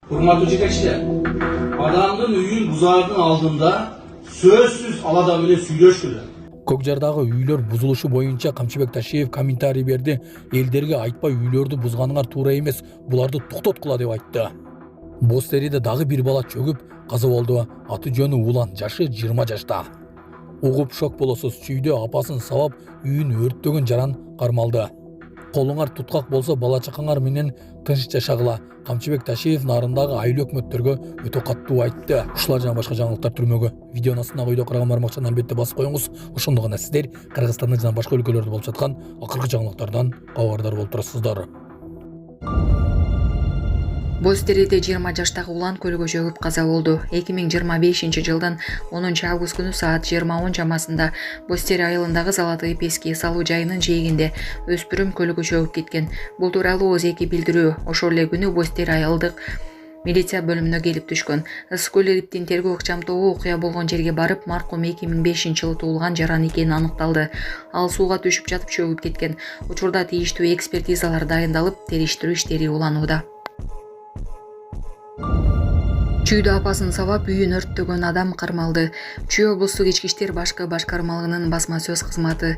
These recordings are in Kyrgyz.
Hurmatlı жетекçiler, adamdın үйün buzardın алдында сөзсүз алада менен сүйлөшкүлөр. Көкжардагы үйлөр бузулушу боюнча Камчыбек Ташиев комментарий берди. Элдерге айтпай үйлөрдү бузганыңар туура эмес, буларды токтоткула деп айтты. Бостериде дагы бир бала чөгүп каза болду. Аты жөнү Улан, жашы 20 жашта. Угуп шок болосуз, чүйдө апасын сабап үйүн өрттөгөн жаран кармалды. Колуңар туткак болсо бала чакаңар менен тынч жашагыла. Камчыбек Ташиев нарындагы айыл өкмөттөргө өтө каттуу айтты. Ушулар жана башка жаңылыктар түрмөгө. Видеонун астына койдо караган бармакчаны албетте басып коюңуз. Ошондо гана сиздер Кыргызстанда жана башка өлкөлөрдө болуп жаткан акыркы жаңылыктардан кабардар болуп турасыздар. Бостериде 20 жаштагы Улан көлгө чөгүп каза болду. 2025 жылдын 10 август күнү саат 20:10 чамасында Бостери айылындагы Золотые пески салуу жайынын жээгинде өспүрүм көлгө чөгүп кеткен. Бул тууралуу ОЗЭК билдирүү. Ошол эле күнү Бостери айылдык милиция бөлүмүнө келип түшкөн. Ысык-көл Ириптин тергөө ыкчам тобу окуя болгон жерге барып, маркум 2005 жылы туулган жаран экени аныкталды. Ал сууга түшүп жатып чөгүп кеткен. Учурда тийиштүү экспертизалар дайындалып, териштирүү иштери уланууда. Чүйдө апасын сабап үйүн өрттөгөн адам кармалды. Чүй облустук ички иштер башкы башкармалыгынын басма сөз кызматы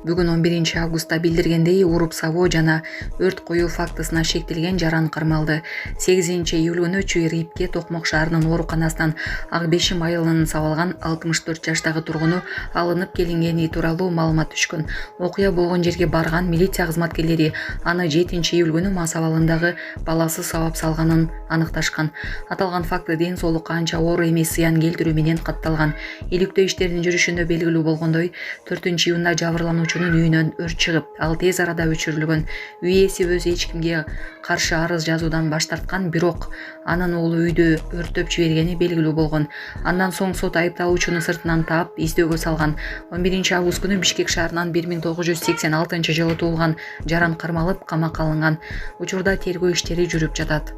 бүгүн 11 августта билдиргендей, уруп сабоо жана өрт коюу фактысына шектелген жаран кармалды. 8 июль күнү Чүй Рипке Токмок шаарынын ооруканасынан Ак Бешим айылынын сабалган 64 жаштагы тургуну алынып келингени тууралуу маалымат түшкөн. Окуя болгон жерге барган милиция кызматкерлери аны 7 июль күнү мас абалындагы баласы сабап салганын аныкташкан. Аталган факты ден соолукка анча оор эмес зыян келтирүү менен катталган. Иликтөө иштеринин жүрүшүндө белгилүү болгондой, 4 июнда жабырлануучунун үйүнөн өрт чыгып, ал тез арада өчүрүлгөн. Үй ээси өзү эч кимге каршы арыз жазуудан баш тарткан, бирок анын уулу үйдү өрттөп жибергени белгилүү болгон. Андан соң сот айыпталуучуну сыртынан таап, издөөгө салган. 11 август күнү Бишкек шаарынан 1986 жылы туулган жаран кармалып, камакка алынган. Учурда тергөө иштери жүрүп жатат.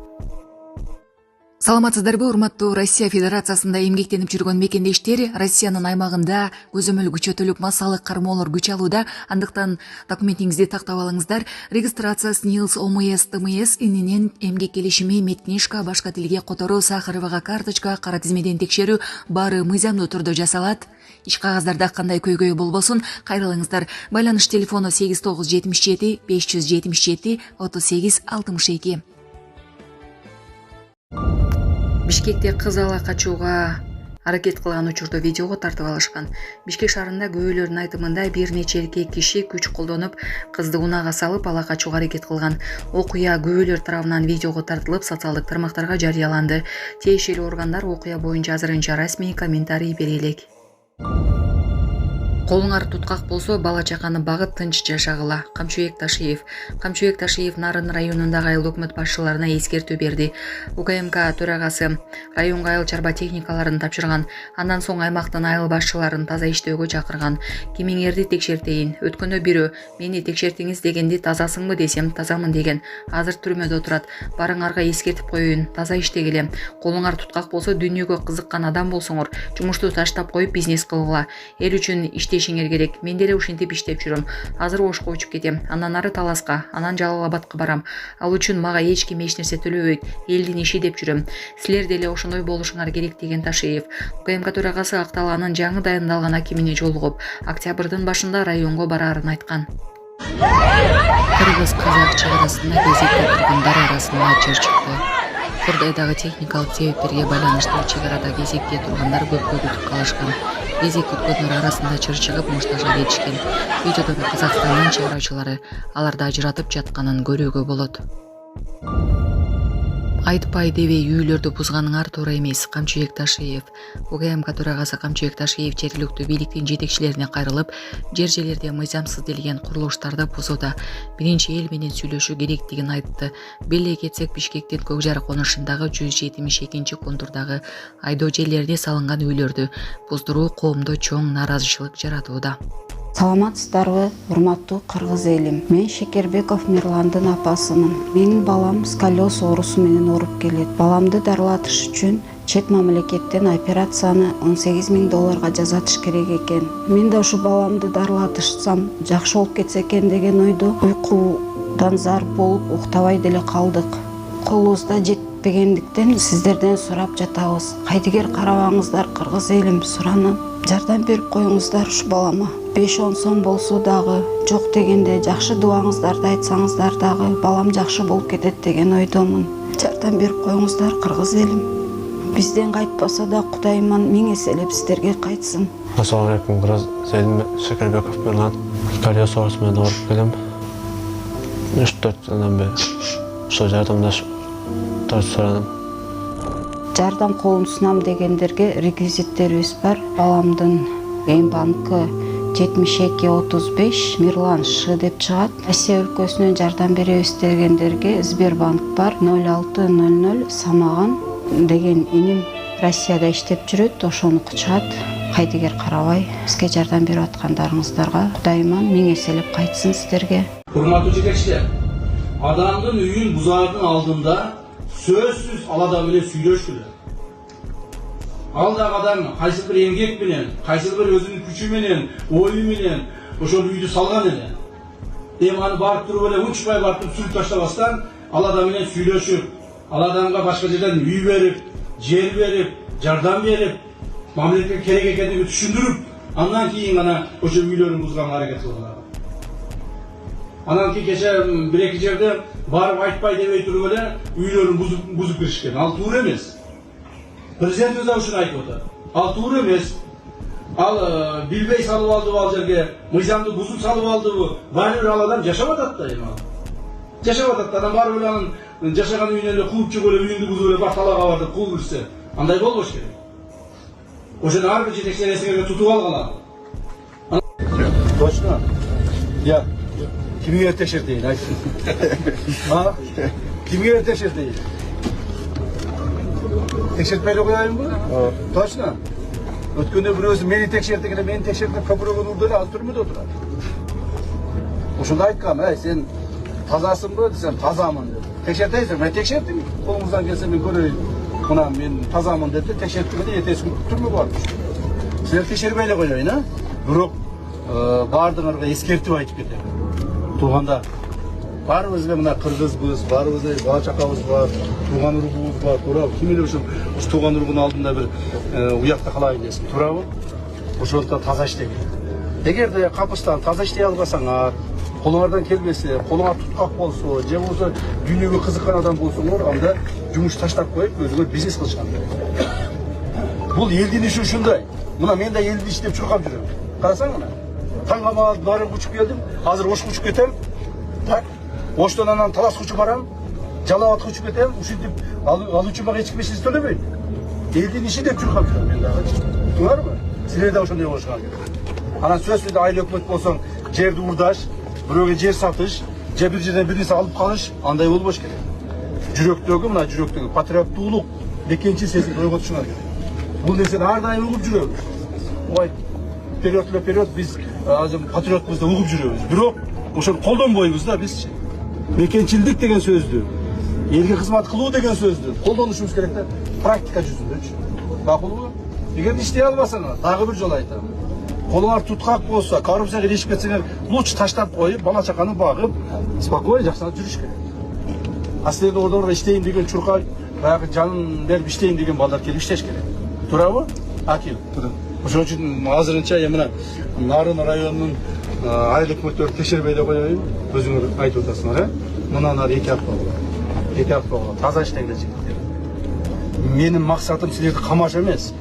Саламатсыздарбы, урматтуу Россия Федерациясында эмгектенип жүргөн мекендештер, Россиянын аймагында көзөмөл күчөтүлүп массалык кармоолор күч алууда, андыктан документиңизди тактап алыңыздар. Регистрация СНИЛС, ОМС, ТМС ининен эмгек келишими, медкнижка, башка тилге которуу, Сахаровага карточка, кара тизмеден текшерүү баары мыйзамдуу түрдө жасалат. Иш кагаздарда кандай көйгөй болбосун, кайрылыңыздар. Байланыш телефону 8977 577 38 62. Бишкекте кыз ала качууга аракет кылган учурду видеого тартып алышкан. Бишкек шаарында күбөлөрдүн айтымында бир нече эркек киши күч колдонуп, кызды унаага салып ала качууга аракет кылган. Окуя күбөлөр тарабынан видеого тартылып, социалдык тармактарга жарыяланды. Тиешелүү органдар окуя боюнча азырынча расмий комментарий бере элек. Колуңар туткак болсо, бала чаканы багып тынч жашагыла. Камчыбек Ташиев Нарын районундагы айыл өкмөт башчыларына эскертүү берди. УКМК төрагасы районго айыл чарба техникаларын тапшырган. Андан соң аймактын айыл башчыларын таза иштөөгө чакырган. Кимиңерди текшертейин. Өткөндө бирөө мени текшертиңиз дегенди тазасыңбы десем, тазамын деген. Азыр түрмөдө турат. Барыңарга эскертип коеюн, таза иштегиле. Колуңар туткак болсо, дүйнөгө кызыккан адам болсоңор, жумушту таштап коюп бизнес кылгыла. Эл үчүн иштешиңер керек. Мен деле ушинтип иштеп жүрөм. Азыр Ошко учуп кетем, андан ары Таласка, анан Жалал-Абадка барам. Ал үчүн мага эч ким эч нерсе төлөбөйт. Элдин иши деп жүрөм. Силер деле ошондой болушуңар керек деген Ташиев. УКМК төрагасы Акталаанын жаңы дайындалган акимине жолугуп, октябрдын башында районго бараарын айткан. Кыргыз-казак чекарасында кезекте тургандар арасында чыр чыкты. Кырдайдагы техникалык себептерге байланыштуу чекарада кезекте тургандар көпкө күтүп калышкан. Кезек күткөндөр арасында чыр чыгып муштажа кетишкен. Видеодон Казакстандын чыгаруучулары аларды ажыратып жатканын көрүүгө болот. Айтпай дебей үйлөрдү бузганыңар туура эмес. Камчыбек Ташиев. УКМК төрагасы Камчыбек Ташиев жергиликтүү бийликтин жетекчилерине кайрылып, жер-жерлерде мыйзамсыз делген курулуштарды бузууда биринчи эл менен сүйлөшүү керектигин айтты. Беле кетсек, Бишкектин Көкжар конушундагы 172 контурдагы айдоо жерлерине салынган үйлөрдү буздуруу коомдо чоң нааразычылык жаратууда. Саламатсыздарбы, урматтуу кыргыз элим. Мен Шекербеков Мирландын апасымын. Менин балам сколиоз оорусу менен ооруп келет. Баламды дарылатыш үчүн чет мамлекеттен операцияны $18,000 жасатыш керек экен. Мен да ушу баламды дарылатышсам жакшы болуп кетсе экен деген ойдо уйкудан зар болуп уктабай деле калдык. Колубузда жетпегендиктен сиздерден сурап жатабыз. Кайдыгер карабаңыздар кыргыз элим, суранам. Жардам берип коюңуздар ушу балама. 5-10 сом болсо дагы, жок дегенде жакшы дубаңыздарды айтсаңыздар дагы балам жакшы болуп кетет деген ойдомун. Жардам берип коюңуздар кыргыз элим. Бизден кайтпаса да Кудайыман миң эселеп сиздерге кайтсын. Ассалаумалейкум, Кыргыз элим Шекербеков Мирлан. Сколиоз оорусу ооруп келем. 3-4 жылдан бери ошо жардамдашып суранам. Жардам колун сунам дегендерге реквизиттерибиз бар. Баламдын эм банкы 7235 Мирлан Ш деп чыгат. Россия өлкөсүнөн жардам беребиз дегендерге Сбербанк бар 0600 Самаган деген иним Россияда иштеп жүрөт, ошону чыгат. Кайдыгер карабай бизге жардам берип аткандарыңыздарга Кудайыман миң эселеп кайтсын сиздерге. Hurmatlı жетекçiler, adamın üyün buzağının aldığında sözsüz alada bile süylöştüler. Aldak adam kaysı bir engek bilen, kaysı bir özünün küçü bilen, oyu bilen, oşol üydü salgan ele. Demanı barıp durup böyle uçmay barıp sürüp taşlavastan alada bile süylöşüp, aladanga başka yerden üy verip, yer verip, jardam verip, mamleketke kerek ekendigi düşündürüp, andan keyin ana oşo üylerin buzgan hareket kıldılar. Anan ki geçe bir-iki yerde barıp aytpay demey turup ele üylerin buzup kirişken. Al tuğru emes. Prezident özü uşunu aytып otar. Al tuğru emes. Al bilbey salıp aldı bu alcerge, mıyzamdı buzup salıp aldı bu. Bari öyle aladan yaşamat attı yani. Yaşamat attı. Adam bari öyle anın yaşagan üyünlerle kuğup çık öyle üyünde buzup öyle baktalağa vardı, kuğup ürse. Anday bol boş gerek. Oşun harbi jetekçiler esine tutup algalar. Точно? Ya. Kimге tekşir deyin, aytın. Ha? Kimge tekşir deyin? Tekşirtmeyle koyayım mı? Точно? Ötkünde bir özü meni tekşirttikine, meni tekşirttikine köpürüğün urduğuyla az türmüde oturar. Oşunda aytkam, sen tazasın mı desem, tazamın dedi. Tekşirteysen, ben tekşirttim. Kolumuzdan gelse ben göreyim. Buna ben tazamın dedi, tekşirttim de yetesi türmü varmış. Sizler tekşirmeyle koyayın ha? Bırak, bardığınırga eskertip aytıp ketedi. Туғанда барыбызга мына кыргызбыз, барыбызда бала чакабыз бар, тууган уругубуз бар, туурабы? Ким эле ошол тууган уругунун алдында бир уякта калайын десин, туурабы? Ошондуктан таза иштей. Эгерде капыстан таза иштей албасаңар, колуңардан келбесе, колуңар туткак болсо, же болбосо дүйнөгө кызыккан адам болсоңор, анда жумуш таштап коюп өзүңөр бизнес кылышкан керек. Бул элдин иши ушундай. Мына мен да элди иштеп чуркап жүрөм. Карасаң мына. Таңгама барып учуп келдим. Азыр Ошко учуп кетем. Так. Оштон анан Таласка учуп барам. Жалал-Абадка учуп кетем. Ушинтип ал үчүн мага эч ким эч нерсе төлөбөйт. Элдин иши деп чуркап жүрөм мен дагы. Туурабы? Силер да ошондой болушуңар керек. Анан сөзсүз айыл өкмөт болсоң, жерди урдаш, бирөөгө жер сатыш, же бир жерден бир нерсе алып калыш, андай болбош керек. Жүрөктөгү, мына жүрөктөгү патриоттуулук, бекенчил сезимди ойготушуңар керек. Бул нерсени ар дайым угуп жүрөбүз. Ой, вперед биз патриотбуз да угуп жүрөбүз. Бирок ошону колдонбойбуз да бизчи. Мекенчилдик деген сөздү, элге кызмат кылуу деген сөздү колдонушубуз керек да, практика жүзүндөчү. Макулбу? Эгер иштей албасаңар, дагы бир жолу айтам. Колуңар туткак болсо, коррупцияга иришип кетсеңер, лучше таштап коюп, бала чаканы багып, спокойно жакшылап жүрүш керек. А силерде ордордо иштейм деген чуркай, баягы жанын берип иштейм деген балдар келип иштеш керек. Туурабы? Акил. Ошон үчүн азырынча мына Нарын районунун айыл өкмөттөрү текшербей эле коеюн. Өзүңөр айтып атасыңар, э? Мындан ары 2 апта болот. 2 апта болот. Таза иштеңдер жигиттер. Менин максатым силерди камаш эмес.